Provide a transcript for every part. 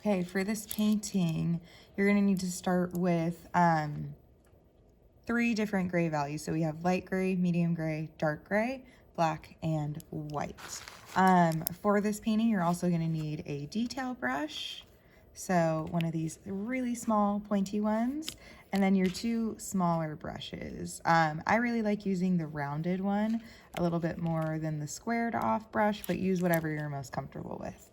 Okay, for this painting, you're gonna need to start with 3 different gray values. So we have light gray, medium gray, dark gray, black, and white. For this painting, you're also gonna need a detail brush. So one of these really small pointy ones, and then your 2 smaller brushes. I really like using the rounded one a little bit more than the squared off brush, but use whatever you're most comfortable with.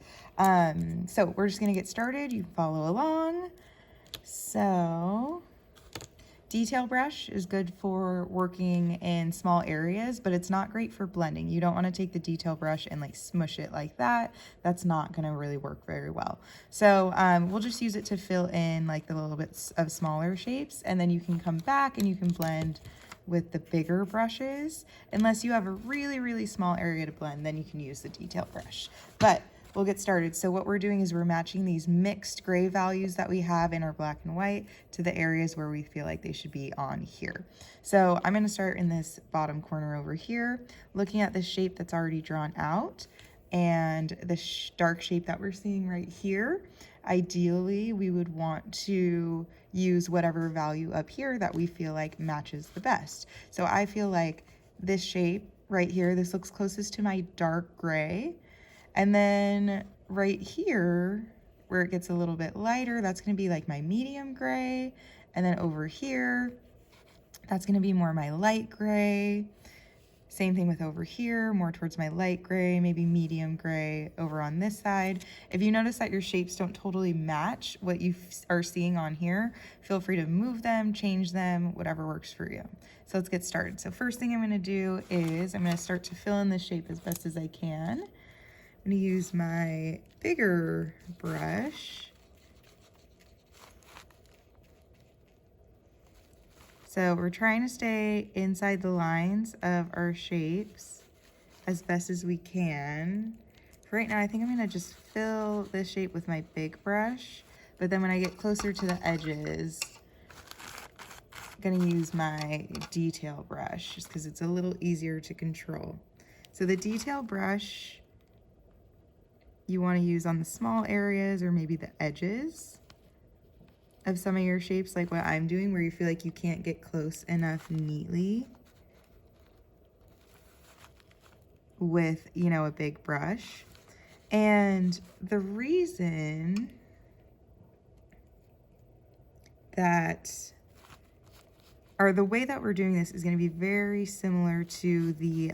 So we're just gonna get started. You follow along. So detail brush is good for working in small areas, but it's not great for blending. You don't want to take the detail brush and like smush it like that. That's not going to really work very well. So we'll just use it to fill in like the little bits of smaller shapes, and then you can come back and you can blend with the bigger brushes. Unless you have a really, really small area to blend, then you can use the detail brush. But we'll get started. So what we're doing is we're matching these mixed gray values that we have in our black and white to the areas where we feel like they should be on here. So I'm going to start in this bottom corner over here, looking at the shape that's already drawn out and the dark shape that we're seeing right here. Ideally, we would want to use whatever value up here that we feel like matches the best. So I feel like this shape right here, this looks closest to my dark gray. And then right here, where it gets a little bit lighter, that's gonna be like my medium gray. And then over here, that's gonna be more my light gray. Same thing with over here, more towards my light gray, maybe medium gray over on this side. If you notice that your shapes don't totally match what you are seeing on here, feel free to move them, change them, whatever works for you. So let's get started. So first thing I'm gonna do is I'm gonna start to fill in the shape as best as I can. I'm going to use my bigger brush. So we're trying to stay inside the lines of our shapes as best as we can. For right now, I think I'm going to just fill this shape with my big brush, but then when I get closer to the edges, I'm going to use my detail brush just because it's a little easier to control. So the detail brush you want to use on the small areas or maybe the edges of some of your shapes, like what I'm doing, where you feel like you can't get close enough neatly with, you know, a big brush. And the reason that, or the way that we're doing this is going to be very similar to the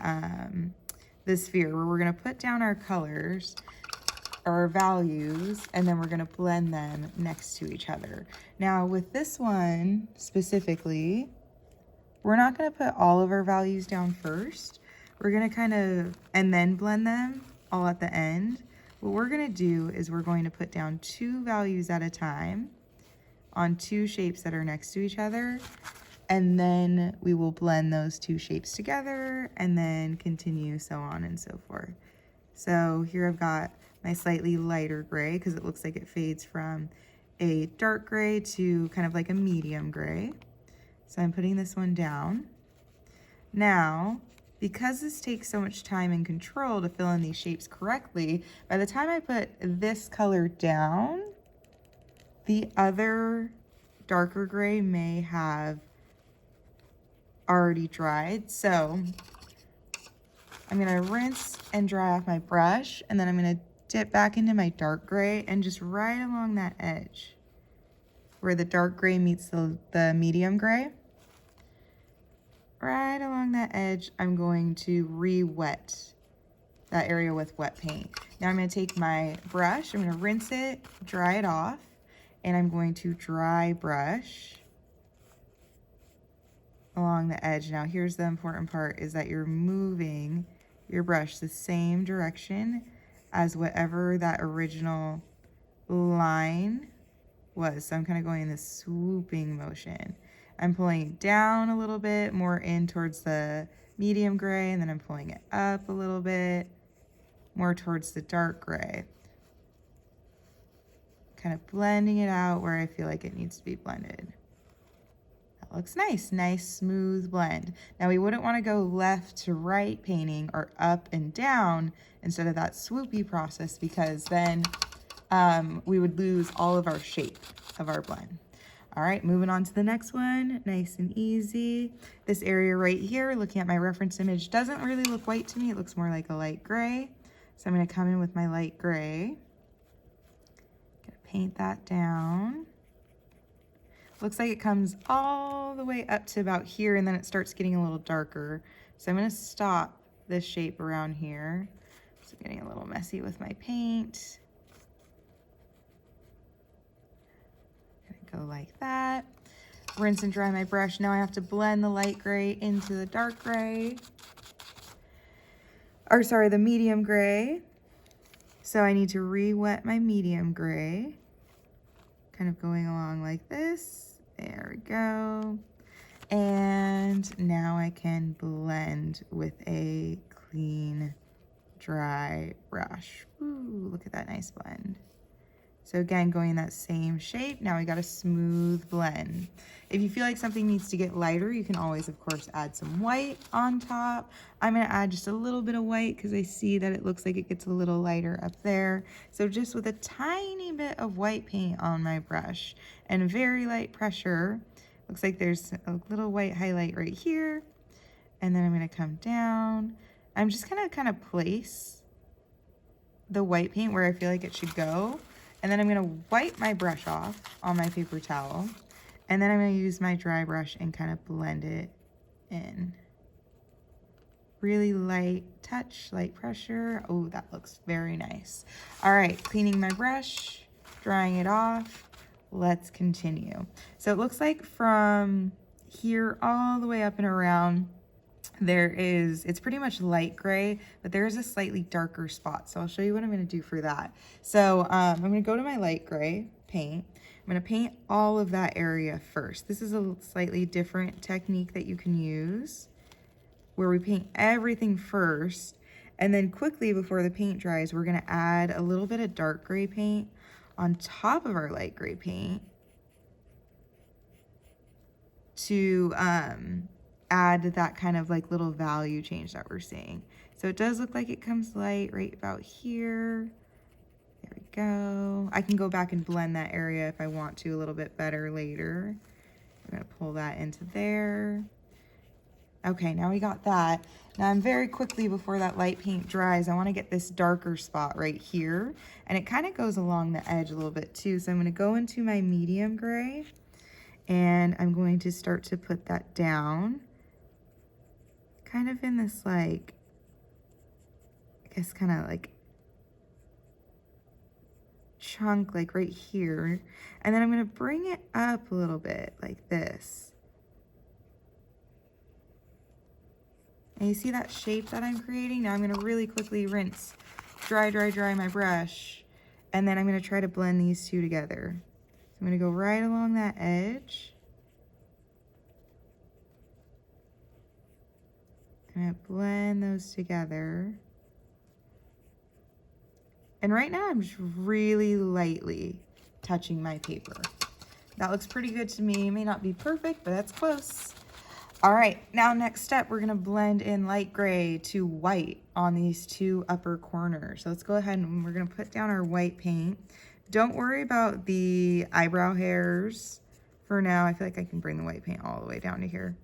sphere, where we're going to put down our colors, our values, and then we're going to blend them next to each other. Now with this one specifically, we're not going to put all of our values down first. We're going to kind of, and then blend them all at the end. What we're going to do is we're going to put down 2 values at a time on 2 shapes that are next to each other, and then we will blend those 2 shapes together and then continue so on and so forth. So here I've got my slightly lighter gray because it looks like it fades from a dark gray to kind of like a medium gray. So I'm putting this one down. Now, because this takes so much time and control to fill in these shapes correctly, by the time I put this color down, the other darker gray may have already dried. So I'm gonna rinse and dry off my brush, and then I'm gonna dip back into my dark gray and just right along that edge where the dark gray meets the medium gray. Right along that edge, I'm going to re-wet that area with wet paint. Now I'm gonna take my brush, I'm gonna rinse it, dry it off, and I'm going to dry brush along the edge. Now here's the important part, is that you're moving your brush the same direction as whatever that original line was. So I'm kind of going in this swooping motion. I'm pulling it down a little bit more in towards the medium gray, and then I'm pulling it up a little bit more towards the dark gray. Kind of blending it out where I feel like it needs to be blended. looks nice. Nice, smooth blend. Now we wouldn't want to go left to right painting or up and down instead of that swoopy process, because then we would lose all of our shape of our blend. All right, moving on to the next one. Nice and easy. This area right here, looking at my reference image, doesn't really look white to me. It looks more like a light gray. So I'm going to come in with my light gray. Gonna paint that down. Looks like it comes all the way up to about here, and then it starts getting a little darker. So I'm going to stop this shape around here. So I'm getting a little messy with my paint. Gonna go like that. Rinse and dry my brush. Now I have to blend the light gray into the dark gray. Or sorry, the medium gray. So I need to re-wet my medium gray. Kind of going along like this. There we go. And now I can blend with a clean, dry brush. Ooh, look at that nice blend. So again, going that same shape, now we got a smooth blend. If you feel like something needs to get lighter, you can always, of course, add some white on top. I'm gonna add just a little bit of white because I see that it looks like it gets a little lighter up there. So just with a tiny bit of white paint on my brush and very light pressure, looks like there's a little white highlight right here. And then I'm gonna come down. I'm just gonna kind of place the white paint where I feel like it should go. And then I'm gonna wipe my brush off on my paper towel. And then I'm gonna use my dry brush and kind of blend it in. Really light touch, light pressure. Oh, that looks very nice. All right, cleaning my brush, drying it off. Let's continue. So it looks like from here all the way up and around, it's pretty much light gray, but there is a slightly darker spot. So I'll show you what I'm going to do for that. So I'm going to go to my light gray paint. I'm going to paint all of that area first. This is a slightly different technique that you can use, where we paint everything first, and then quickly before the paint dries, we're going to add a little bit of dark gray paint on top of our light gray paint to add that kind of like little value change that we're seeing. So it does look like it comes light right about here. There we go. I can go back and blend that area if I want to a little bit better later. I'm gonna pull that into there. Okay, now we got that. Now I'm very quickly, before that light paint dries, I wanna get this darker spot right here. And it kind of goes along the edge a little bit too. So I'm gonna go into my medium gray and I'm going to start to put that down. Kind of in this, like, I guess kind of like chunk, like right here. And then I'm going to bring it up a little bit like this. And you see that shape that I'm creating? Now I'm going to really quickly rinse, dry my brush. And then I'm going to try to blend these two together. So I'm going to go right along that edge. I'm going to blend those together. And right now I'm just really lightly touching my paper. That looks pretty good to me. It may not be perfect, but that's close. All right, now next step, we're gonna blend in light gray to white on these two upper corners. So let's go ahead and we're gonna put down our white paint. Don't worry about the eyebrow hairs for now. I feel like I can bring the white paint all the way down to here.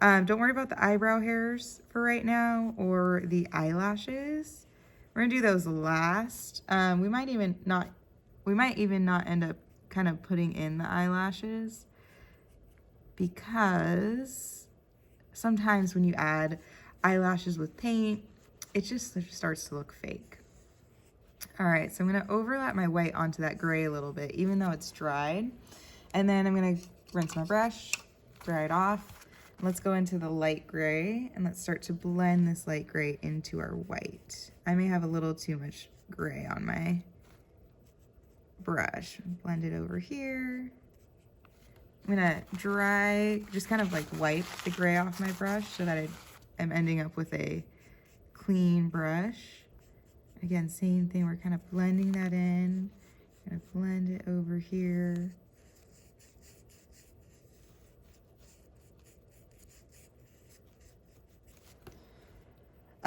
Don't worry about the eyebrow hairs for right now, or the eyelashes. We're gonna do those last. We might even not end up kind of putting in the eyelashes, because sometimes when you add eyelashes with paint, it just starts to look fake. All right, so I'm gonna overlap my white onto that gray a little bit, even though it's dried. And then I'm gonna rinse my brush, dry it off. Let's go into the light gray and let's start to blend this light gray into our white. I may have a little too much gray on my brush. Blend it over here. I'm gonna just kind of like wipe the gray off my brush so that I'm ending up with a clean brush. Again, same thing, we're kind of blending that in. Gonna blend it over here.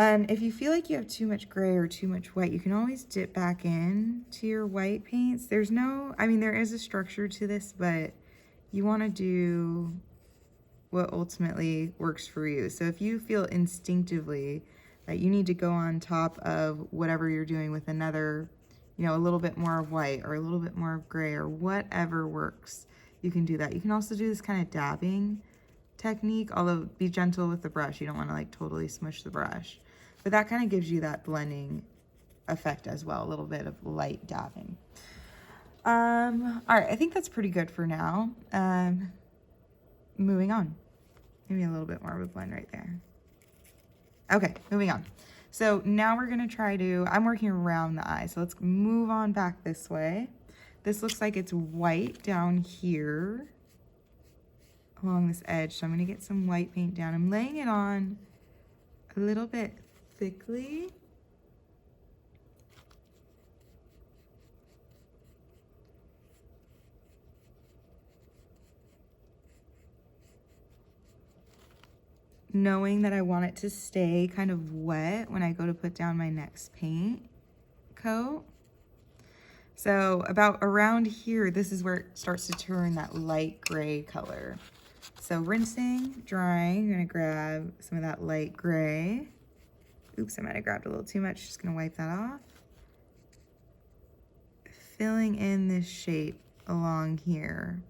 And if you feel like you have too much gray or too much white, you can always dip back in to your white paints. There's no, I mean, there is a structure to this, but you want to do what ultimately works for you. So if you feel instinctively that you need to go on top of whatever you're doing with another, you know, a little bit more of white or a little bit more of gray or whatever works, you can do that. You can also do this kind of dabbing technique, although be gentle with the brush. You don't want to like totally smush the brush, but that kind of gives you that blending effect as well, a little bit of light dabbing. All right, I think that's pretty good for now. Moving on. Maybe a little bit more of a blend right there. Okay, moving on. So now we're gonna try to, I'm working around the eye, so let's move on back this way. This looks like it's white down here along this edge, so I'm gonna get some white paint down. I'm laying it on a little bit thickly. Knowing that I want it to stay kind of wet when I go to put down my next paint coat. So about around here, this is where it starts to turn that light gray color. So rinsing, drying, I'm gonna grab some of that light gray. Oops, I might have grabbed a little too much, just gonna wipe that off. Filling in this shape along here.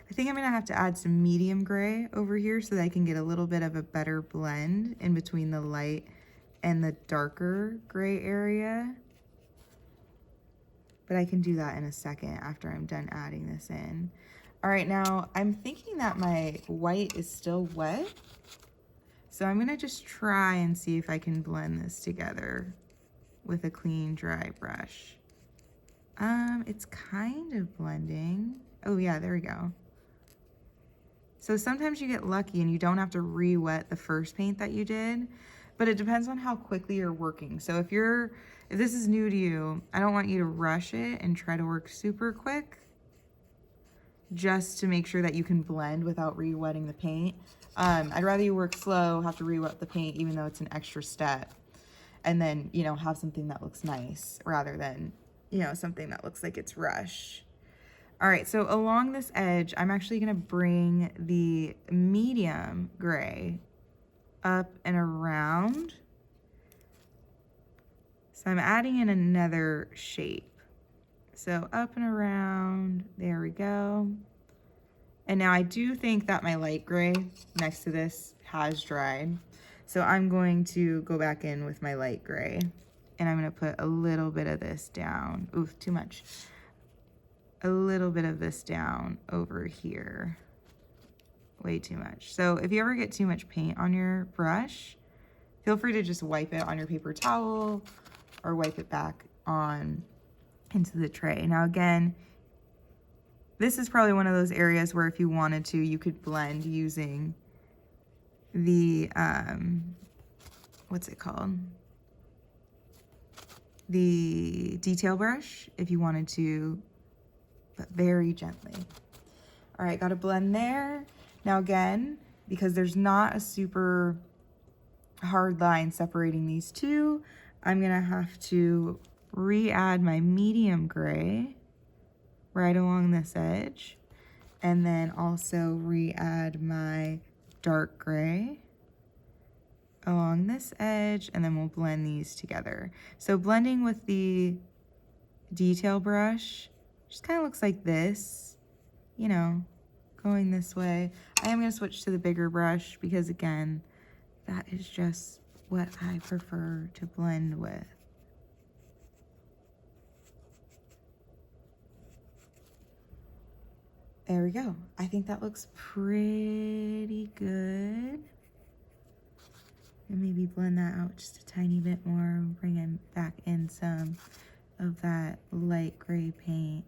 I think I'm gonna have to add some medium gray over here so that I can get a little bit of a better blend in between the light and the darker gray area. But I can do that in a second after I'm done adding this in. All right, now I'm thinking that my white is still wet. So I'm gonna just try and see if I can blend this together with a clean, dry brush. It's kind of blending. Oh yeah, there we go. So sometimes you get lucky and you don't have to re-wet the first paint that you did, but it depends on how quickly you're working. So if this is new to you, I don't want you to rush it and try to work super quick just to make sure that you can blend without re-wetting the paint. I'd rather you work slow, have to re-wet the paint, even though it's an extra step, and then, you know, have something that looks nice rather than, you know, something that looks like it's rush. All right, so along this edge, I'm actually gonna bring the medium gray up and around. So I'm adding in another shape. So up and around, there we go. And now I do think that my light gray next to this has dried. So I'm going to go back in with my light gray and I'm gonna put a little bit of this down. Oof, too much. A little bit of this down over here. Way too much. So if you ever get too much paint on your brush, feel free to just wipe it on your paper towel or wipe it back on into the tray. Now again, this is probably one of those areas where if you wanted to, you could blend using the, what's it called? The detail brush, if you wanted to, but very gently. All right, got a blend there. Now again, because there's not a super hard line separating these two, I'm gonna have to re-add my medium gray right along this edge, and then also re-add my dark gray along this edge, and then we'll blend these together. So blending with the detail brush just kind of looks like this, you know, going this way. I am going to switch to the bigger brush because, again, that is just what I prefer to blend with. There we go. I think that looks pretty good. And maybe blend that out just a tiny bit more, bring in back in some of that light gray paint.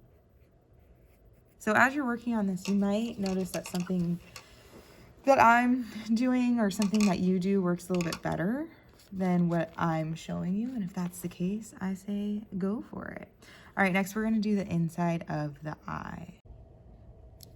So as you're working on this, you might notice that something that I'm doing or something that you do works a little bit better than what I'm showing you. And if that's the case, I say go for it. All right, next we're gonna do the inside of the eye.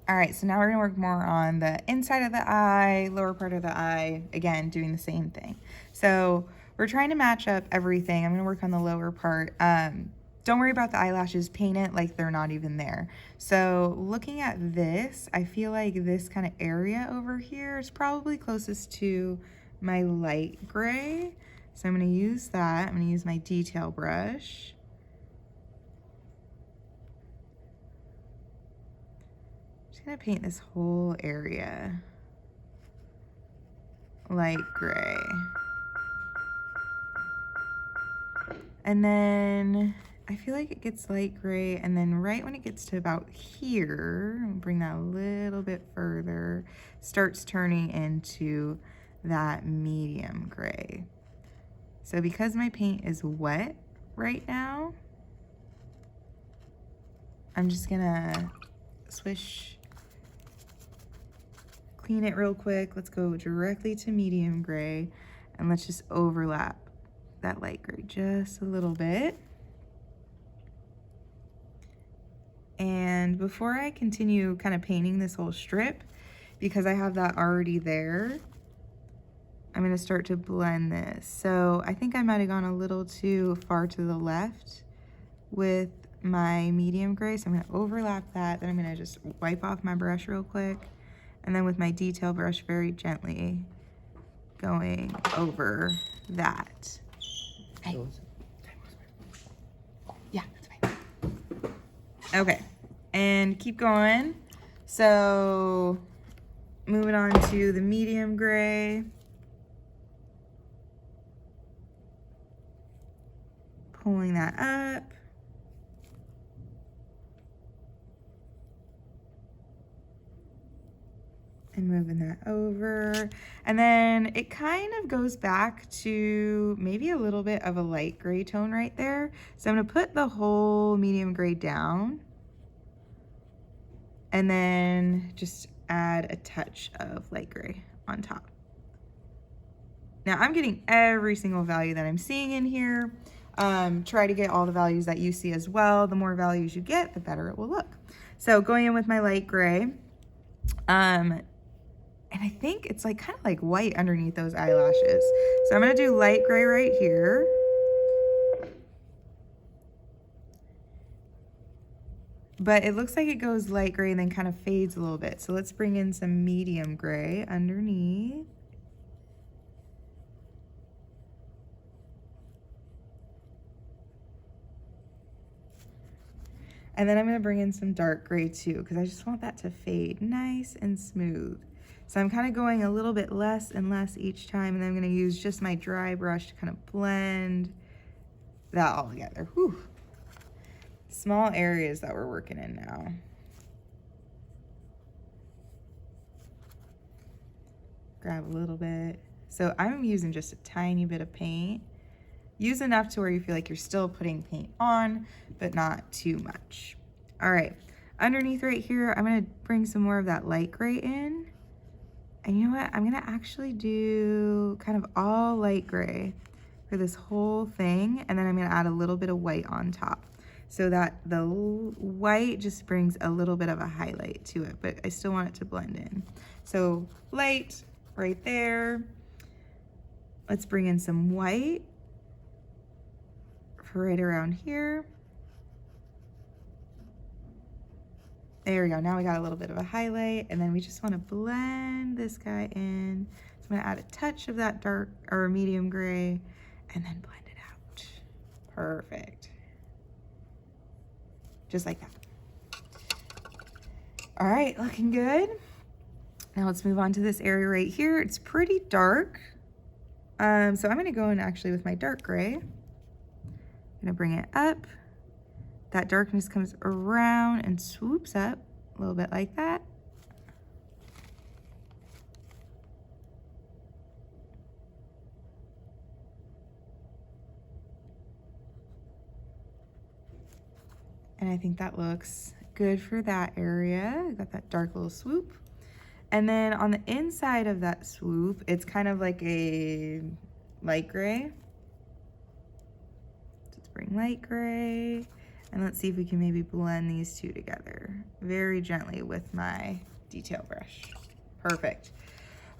All right, so now we're gonna work more on the inside of the eye, lower part of the eye, again, doing the same thing. So we're trying to match up everything. I'm gonna work on the lower part. Don't worry about the eyelashes, paint it like they're not even there. So looking at this, I feel like this kind of area over here is probably closest to my light gray. So I'm gonna use that. I'm gonna use my detail brush. I'm gonna paint this whole area light gray. And then I feel like it gets light gray, and then right when it gets to about here, bring that a little bit further, starts turning into that medium gray. So because my paint is wet right now, I'm just gonna swish, clean it real quick. Let's go directly to medium gray, and let's just overlap that light gray just a little bit. And before I continue kind of painting this whole strip, because I have that already there, I'm gonna start to blend this. So I think I might've gone a little too far to the left with my medium gray. So I'm gonna overlap that, then I'm gonna just wipe off my brush real quick. And then with my detail brush, very gently going over that. Hey. Yeah, that's fine. Okay, and keep going. So moving on to the medium gray. Pulling that up. And moving that over. And then it kind of goes back to maybe a little bit of a light gray tone right there. So I'm gonna put the whole medium gray down and then just add a touch of light gray on top. Now I'm getting every single value that I'm seeing in here. Try to get all the values that you see as well. The more values you get, the better it will look. So going in with my light gray, and I think it's like kind of like white underneath those eyelashes. So I'm gonna do light gray right here. But it looks like it goes light gray and then kind of fades a little bit. So let's bring in some medium gray underneath. And then I'm gonna bring in some dark gray too, because I just want that to fade nice and smooth. So I'm kind of going a little bit less and less each time, and then I'm gonna use just my dry brush to kind of blend that all together. Whew. Small areas that we're working in now. Grab a little bit. So I'm using just a tiny bit of paint. Use enough to where you feel like you're still putting paint on, but not too much. All right, underneath right here, I'm gonna bring some more of that light gray in. And you know what? I'm gonna actually do kind of all light gray for this whole thing. And then I'm gonna add a little bit of white on top so that the white just brings a little bit of a highlight to it, but I still want it to blend in. So light right there. Let's bring in some white for right around here. There we go. Now we got a little bit of a highlight, and then we just want to blend this guy in. So I'm going to add a touch of that dark or medium gray and then blend it out. Perfect. Just like that. All right, looking good. Now let's move on to this area right here. It's pretty dark. So I'm going to go in actually with my dark gray. I'm going to bring it up. That darkness comes around and swoops up a little bit like that. And I think that looks good for that area. Got that dark little swoop. And then on the inside of that swoop, it's kind of like a light gray. Let's bring light gray. And let's see if we can maybe blend these two together very gently with my detail brush. Perfect.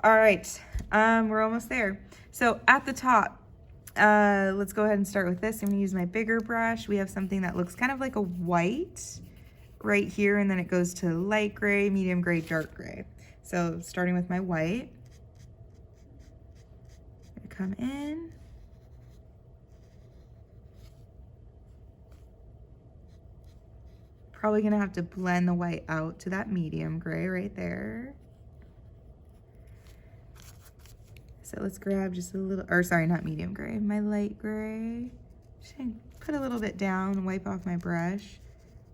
All right, we're almost there. So at the top, let's go ahead and start with this. I'm gonna use my bigger brush. We have something that looks kind of like a white right here, and then it goes to light gray, medium gray, dark gray. So starting with my white, I'm gonna come in. Probably gonna have to blend the white out to that medium gray right there. So let's grab just a little, or sorry, not medium gray, my light gray. Just gonna put a little bit down, wipe off my brush,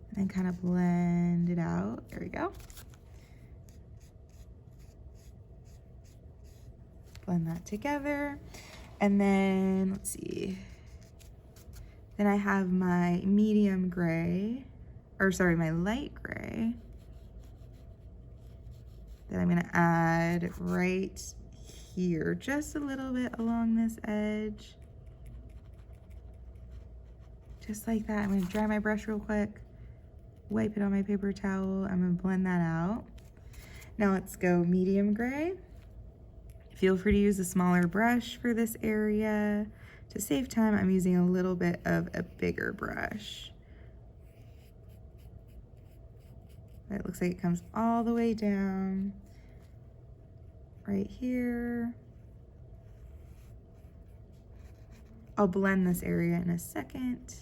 and then kind of blend it out. There we go. Blend that together. And then, let's see. Then I have my medium gray, or sorry, my light gray that I'm gonna add right here, just a little bit along this edge. Just like that. I'm gonna dry my brush real quick, wipe it on my paper towel. I'm gonna blend that out. Now let's go medium gray. Feel free to use a smaller brush for this area. To save time, I'm using a little bit of a bigger brush. It looks like it comes all the way down right here. I'll blend this area in a second.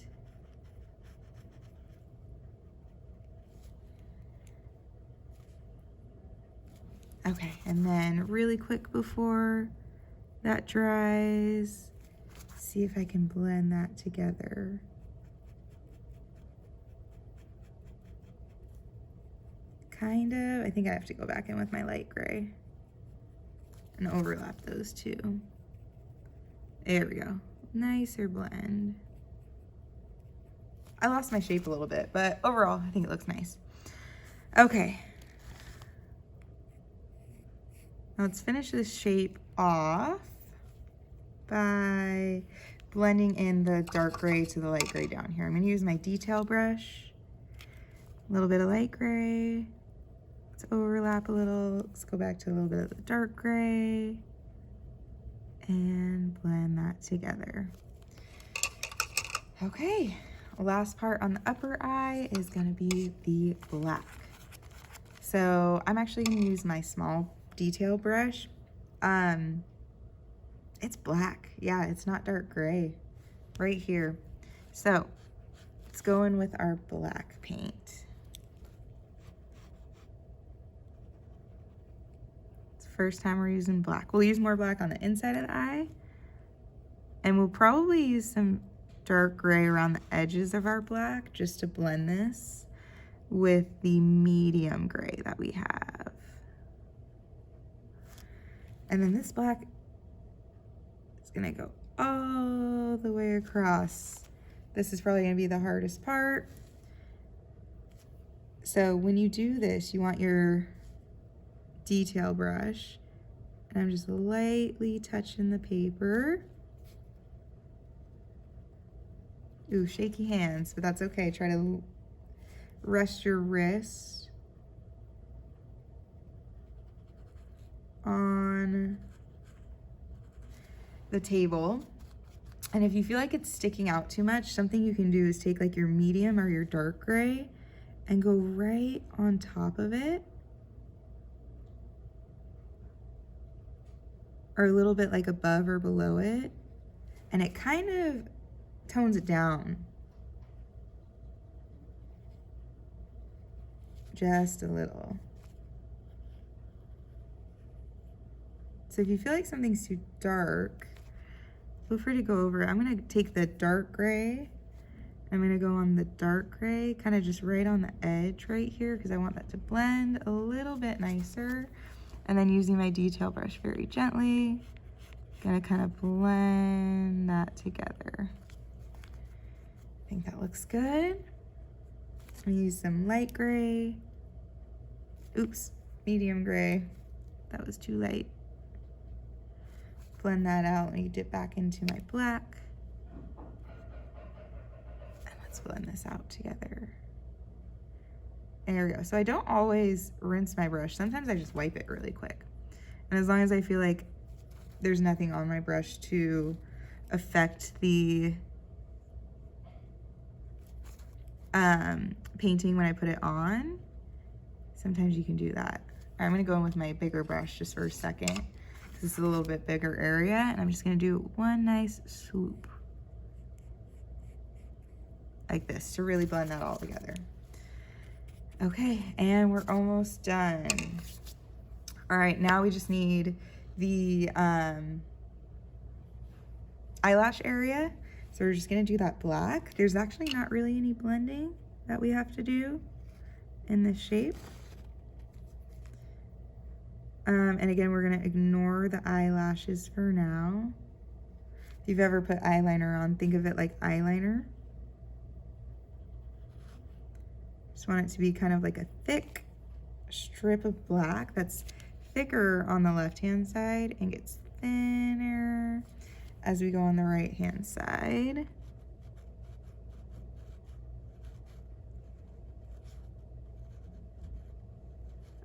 Okay, and then really quick before that dries, see if I can blend that together. Kind of. I think I have to go back in with my light gray and overlap those two. There we go. Nicer blend. I lost my shape a little bit, but overall, I think it looks nice. Okay. Now let's finish this shape off by blending in the dark gray to the light gray down here. I'm gonna use my detail brush, a little bit of light gray. Let's overlap a little. Let's go back to a little bit of the dark gray and blend that together. Okay, last part on the upper eye is gonna be the black. So I'm actually gonna use my small detail brush. It's black. Yeah, it's not dark gray right here. So let's go in with our black paint. First time we're using black. We'll use more black on the inside of the eye, and we'll probably use some dark gray around the edges of our black just to blend this with the medium gray that we have. And then this black is gonna go all the way across. This is probably gonna be the hardest part. So when you do this, you want your detail brush, and I'm just lightly touching the paper. Ooh, shaky hands, but that's okay. Try to rest your wrist on the table. And if you feel like it's sticking out too much, something you can do is take like your medium or your dark gray and go right on top of it, or a little bit like above or below it, and it kind of tones it down just a little. So if you feel like something's too dark, feel free to go over it. I'm gonna take the dark gray, I'm gonna go on the dark gray, kind of just right on the edge right here, because I want that to blend a little bit nicer. And then using my detail brush very gently, gonna kind of blend that together. I think that looks good. I'm gonna use some light gray. Oops, medium gray. That was too light. Blend that out and you dip back into my black. And let's blend this out together. There we go. So I don't always rinse my brush. Sometimes I just wipe it really quick. And as long as I feel like there's nothing on my brush to affect the painting when I put it on, sometimes you can do that. All right, I'm gonna go in with my bigger brush just for a second, because this is a little bit bigger area, and I'm just gonna do one nice swoop like this to really blend that all together. Okay, and we're almost done. All right, now we just need the eyelash area. So we're just gonna do that black. There's actually not really any blending that we have to do in this shape. And again, we're gonna ignore the eyelashes for now. If you've ever put eyeliner on, think of it like eyeliner. Just want it to be kind of like a thick strip of black that's thicker on the left-hand side and gets thinner as we go on the right-hand side.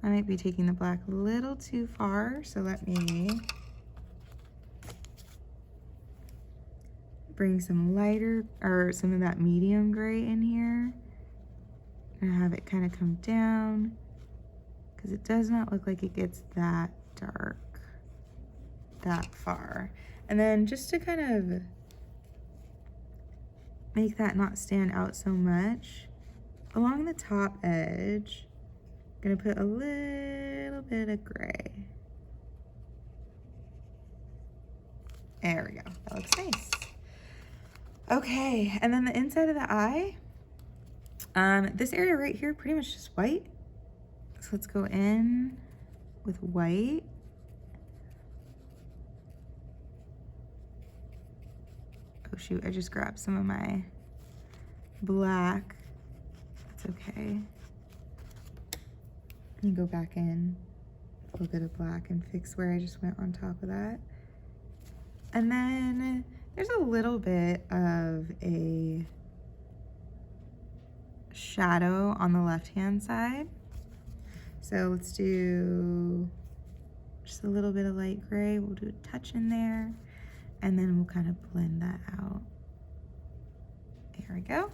I might be taking the black a little too far, so let me bring some lighter, or some of that medium gray in here, and have it kind of come down, because it does not look like it gets that dark that far. And then just to kind of make that not stand out so much, along the top edge, I'm gonna put a little bit of gray. There we go, that looks nice. Okay, and then the inside of the eye, this area right here, pretty much just white. So let's go in with white. Oh shoot, I just grabbed some of my black. That's okay. Let me go back in a little bit of black and fix where I just went on top of that. And then there's a little bit of a shadow on the left-hand side. So let's do just a little bit of light gray. We'll do a touch in there, and then we'll kind of blend that out. There we go.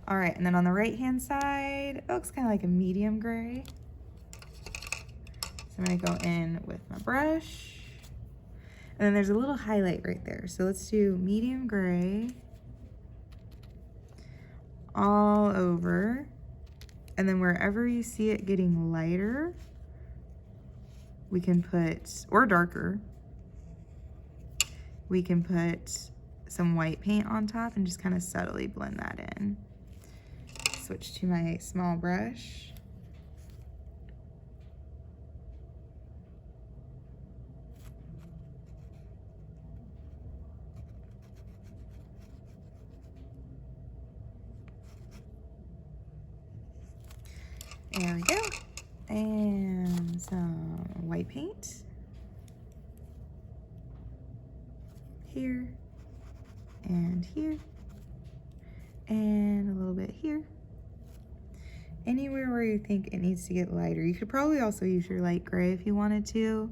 All right, and then on the right-hand side, it looks kind of like a medium gray. So I'm gonna go in with my brush. And then there's a little highlight right there. So let's do medium gray all over. And then wherever you see it getting lighter, we can put, or darker, we can put some white paint on top and just kind of subtly blend that in. Switch to my small brush. There we go. And some white paint. Here. And here. And a little bit here. Anywhere where you think it needs to get lighter. You could probably also use your light gray if you wanted to.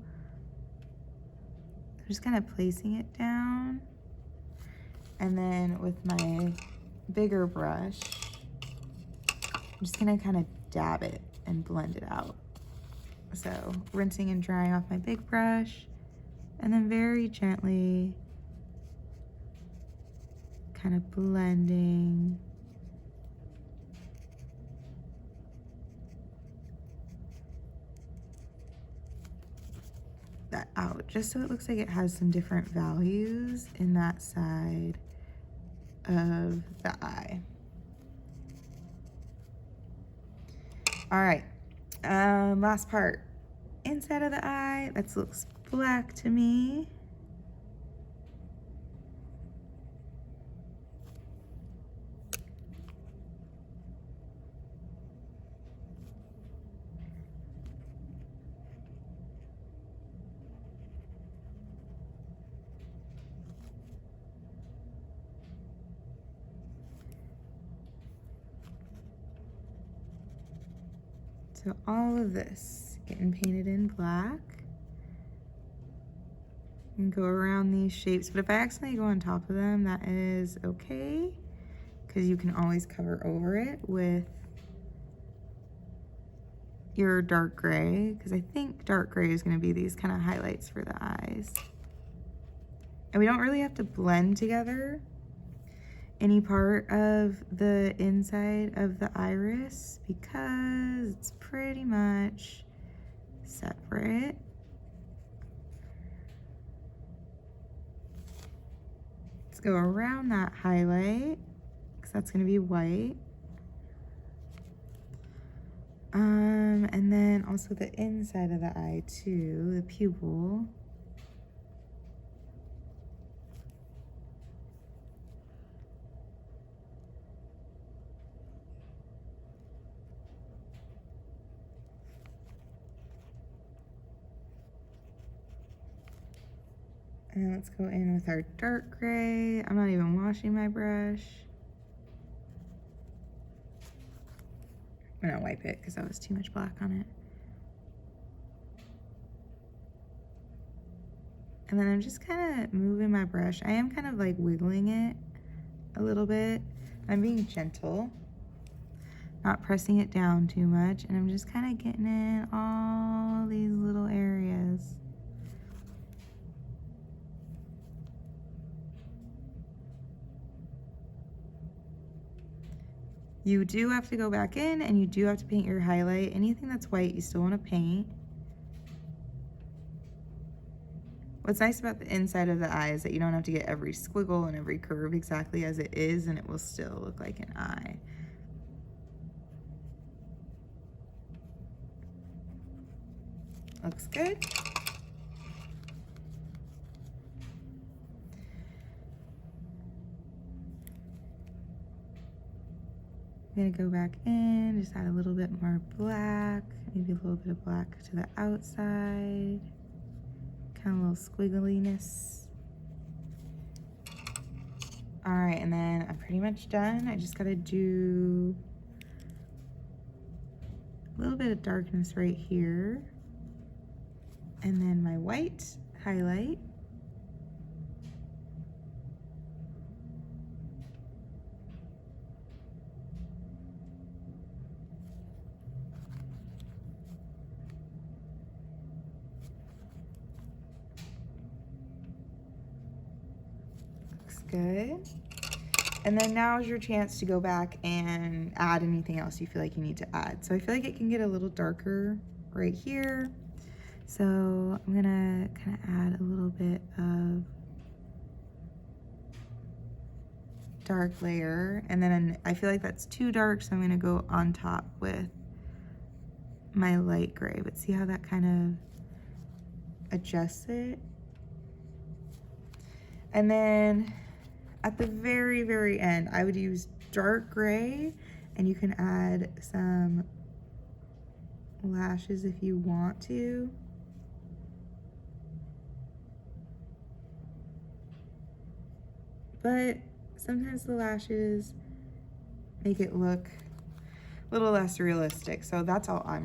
I'm just kind of placing it down. And then with my bigger brush, I'm just gonna kind of dab it and blend it out. So rinsing and drying off my big brush, and then very gently kind of blending that out, just so it looks like it has some different values in that side of the eye. All right, last part, inside of the eye. That looks black to me. So all of this getting painted in black. And go around these shapes, but if I accidentally go on top of them, that is okay, because you can always cover over it with your dark gray, because I think dark gray is going to be these kind of highlights for the eyes. And we don't really have to blend together any part of the inside of the iris because it's pretty much separate. Let's go around that highlight because that's going to be white. And then also the inside of the eye too, the pupil. And then let's go in with our dark gray. I'm not even washing my brush. I'm gonna wipe it because that was too much black on it. And then I'm just kind of moving my brush. I am kind of like wiggling it a little bit. I'm being gentle, not pressing it down too much. And I'm just kind of getting in all these little areas. You do have to go back in and you do have to paint your highlight. Anything that's white, you still want to paint. What's nice about the inside of the eye is that you don't have to get every squiggle and every curve exactly as it is, and it will still look like an eye. Looks good. I'm gonna go back in, just add a little bit more black, maybe a little bit of black to the outside, kind of a little squiggliness. All right, and then I'm pretty much done. I just gotta do a little bit of darkness right here, and then my white highlight. Good. And then now is your chance to go back and add anything else you feel like you need to add. So I feel like it can get a little darker right here. So I'm gonna kind of add a little bit of dark layer. And then I feel like that's too dark, so I'm gonna go on top with my light gray. But see how that kind of adjusts it? And then at the very, very end, I would use dark gray, and you can add some lashes if you want to. But sometimes the lashes make it look a little less realistic, so that's all I'm